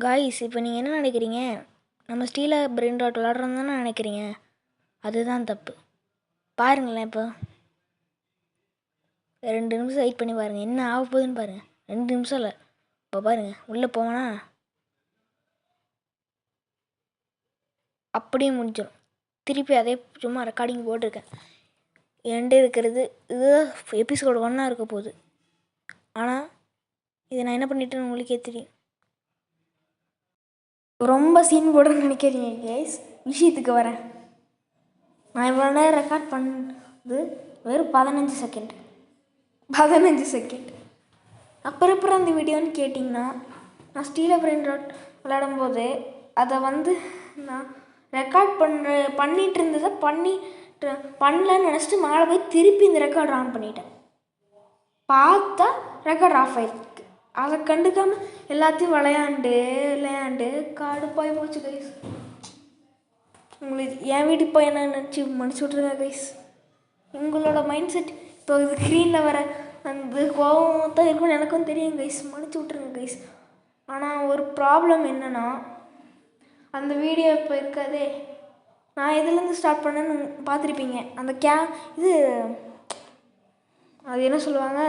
Guys இப்போ நீங்கள் என்ன நினைக்கிறீங்க? நம்ம ஸ்டீலாக பிரெயின் ராட் விளாட்றோன்னு தானே நினைக்கிறீங்க? அதுதான் தப்பு. பாருங்களேன், இப்போ 2 நிமிஷம் வெயிட் பண்ணி பாருங்கள், என்ன ஆக போகுதுன்னு பாருங்கள். 2 நிமிஷம் இல்லை, இப்போ பாருங்கள். உள்ளே போவேனா அப்படியே முடிஞ்சிடும். திருப்பி அதே சும்மா ரெக்கார்டிங் போட்டிருக்கேன். என்கிட்ட இருக்கிறது இதுதான் எபிசோடு 1 இருக்க போகுது. ஆனால் இதை நான் என்ன பண்ணிட்டேன்னு உங்களுக்கே தெரியும். ரொம்ப சீன் போடுறேன்னு நினைக்கிறீங்க கேஸ். விஷயத்துக்கு வரேன். நான் இவ்வளோ நேரம் ரெக்கார்ட் பண்ணது வெறும் 15 செகண்ட். அப்புறம் அந்த வீடியோன்னு கேட்டிங்கன்னா, நான் ஸ்டீல் பிரெயின் ராட் விளையாடும்போது அதை நான் ரெக்கார்ட் பண்ணிகிட்டு இருந்ததை பண்ணலன்னு நினச்சிட்டு மேலே போய் திருப்பி இந்த ரெக்கார்ட் ஆன் பண்ணிட்டேன். பார்த்தா ரெக்கார்ட் ஆஃப் ஆயிருக்கு. அதை கண்டுக்காமல் எல்லாத்தையும் விளையாண்டு கடுப்பாகி போச்சு கைஸ். உங்களுக்கு என் வீட்டுக்கு போய் என்ன நினச்சி மன்னிச்சு விட்ருங்க கைஸ். உங்களோட மைண்ட் செட் இப்போ இது ஸ்க்ரீனில் வர அந்த கோபம் தான் இருக்குன்னு எனக்கும் தெரியும் கைஸ். மன்னிச்சு விட்ருங்க கைஸ். ஆனால் ஒரு ப்ராப்ளம் என்னென்னா, அந்த வீடியோ இப்போ இருக்காதே. நான் எதுலேருந்து ஸ்டார்ட் பண்ணேன்னு பார்த்துருப்பீங்க. அந்த இது அது என்ன சொல்லுவாங்க,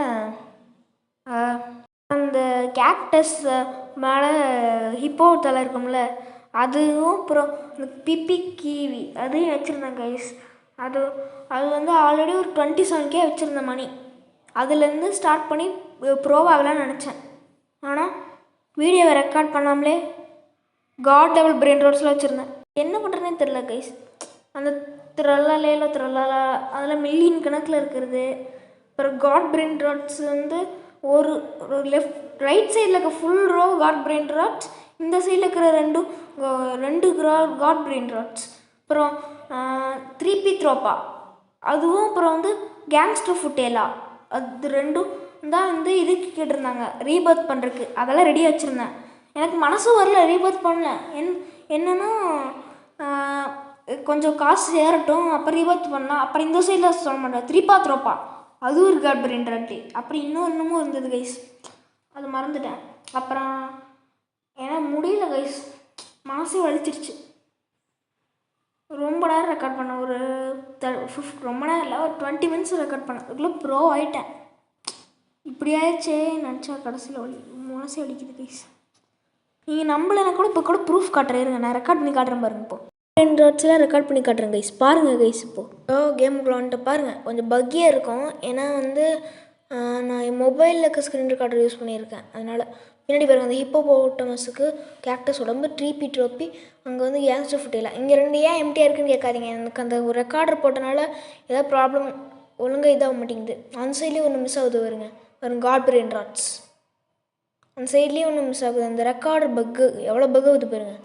அந்த கேக்டஸ் மேலே ஹிப்போ தலை இருக்கும்ல, அதுவும் அப்புறம் இந்த பிப்பி கீவி அதையும் வச்சுருந்தேன் கைஸ். அது ஆல்ரெடி ஒரு 27K வச்சுருந்தேன் மணி. அதுலேருந்து ஸ்டார்ட் பண்ணி ப்ரோவாகலான்னு நினச்சேன். ஆனால் வீடியோவை ரெக்கார்ட் பண்ணாமலே காட் லெவல் பிரெயின் ராட்ஸில் வச்சுருந்தேன். என்ன பண்ணுறேன்னே தெரில கைஸ். அந்த திரளாலா அதில் மில்லியன் கணக்கில் இருக்கிறது. அப்புறம் காட் பிரெயின் ராட்ஸ் ஒரு ரைட் சைடில் இருக்க full row god brain rats, இந்த சைடில் இருக்கிற ரெண்டு காட் பிரெயின் ராட்ஸ். அப்புறம் 3P த்ரோப்பா அதுவும், அப்புறம் கேங்ஸ்டர் ஃபுட்டேலா, அது ரெண்டும் தான் இதுக்கு கேட்டிருந்தாங்க ரீபர்த் பண்ணுறதுக்கு. அதெல்லாம் ரெடியாக வச்சுருந்தேன். எனக்கு மனசும் வரல, ரீபர்த் பண்ணல. என்னென்னா கொஞ்சம் காசு சேரட்டும் அப்புறம் ரீபர்த் பண்ணலாம். அப்புறம் இந்த சைடில் சொல்ல மாட்டேன், 3P த்ரோப்பா அதுவும் ஒரு காட் பிரெயின் ராட்டு. அப்படி இன்னமும் இருந்தது கைஸ், அது மறந்துட்டேன். அப்புறம் ஏன்னா முடியல கைஸ், மனசே வலிச்சிருச்சு. ரொம்ப நேரம் ரெக்கார்ட் பண்ணேன். ரொம்ப நேரம் இல்லை, ஒரு 20 மினிட்ஸ் ரெக்கார்ட் பண்ணேன். அதுக்குள்ளே ப்ரோ ஆகிட்டேன். இப்படி ஆயிடுச்சே நினச்சா கடைசியில் மனசே வலிக்குது கைஸ். நீங்கள் நம்பலைன்னா கூட இப்போ கூட ப்ரூஃப் காட்டுறேன் இருங்க. நான் ரெக்கார்ட் பண்ணி காட்டுறேன் பாருங்க. இப்போ பிரெயின் ராட்ஸ்லாம் ரெக்கார்ட் பண்ணி காட்டுறேன் கைஸ். பாருங்கள் கைஸ். இப்போது கேமுக்குள்ள வந்துட்டு பாருங்கள். கொஞ்சம் பக்கியாக இருக்கும். ஏன்னா நான் என் மொபைலில் இருக்க ஸ்க்ரீன் ரெக்கார்டர் யூஸ் பண்ணியிருக்கேன். அதனால் பின்னாடி பாருங்கள், அந்த ஹிப்போபோட்டமஸுக்கு கேக்டஸ் உடம்பு 3P த்ரோப்பி, அங்கே கேங்ஸ்டர் ஃபுட்டேலா. இங்கே 2 ஏன் எம்டியாக இருக்குன்னு கேட்காதீங்க. எனக்கு அந்த ஒரு ரெக்கார்டர் போட்டனால ஏதாவது ப்ராப்ளம் ஒழுங்காக இதாக மாட்டேங்குது. அந்த சைட்லேயும் ஒன்று மிஸ் ஆகுது வரும் காட் பிரெயின் ராட்ஸ். அந்த சைட்லேயும் ஒன்று மிஸ் ஆகுது. அந்த ரெக்கார்டர் பக்கு எவ்வளோ பக் ஆகுது பாருங்கள்.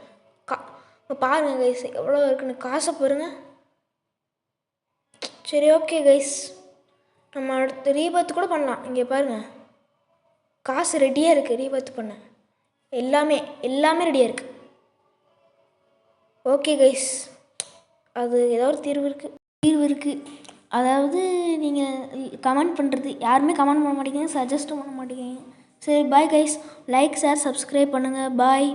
பாருங்கள் கைஸ் எவ்வளோ இருக்குன்னு. காசை பாருங்கள். சரி ஓகே கைஸ், நம்ம அடுத்து ரீபர்த் கூட பண்ணலாம். இங்கே பாருங்கள், காசு ரெடியாக இருக்குது ரீபர்த் பண்ண. எல்லாமே ரெடியாக இருக்குது. ஓகே கைஸ், அது ஏதோ ஒரு தீர்வு இருக்குது. அதாவது நீங்கள் கமெண்ட் பண்ணுறது யாருமே கமெண்ட் பண்ண மாட்டேங்க, சஜஸ்ட்டும் பண்ண மாட்டேங்க. சரி bye guys. Like share subscribe பண்ணுங்கள். பாய்.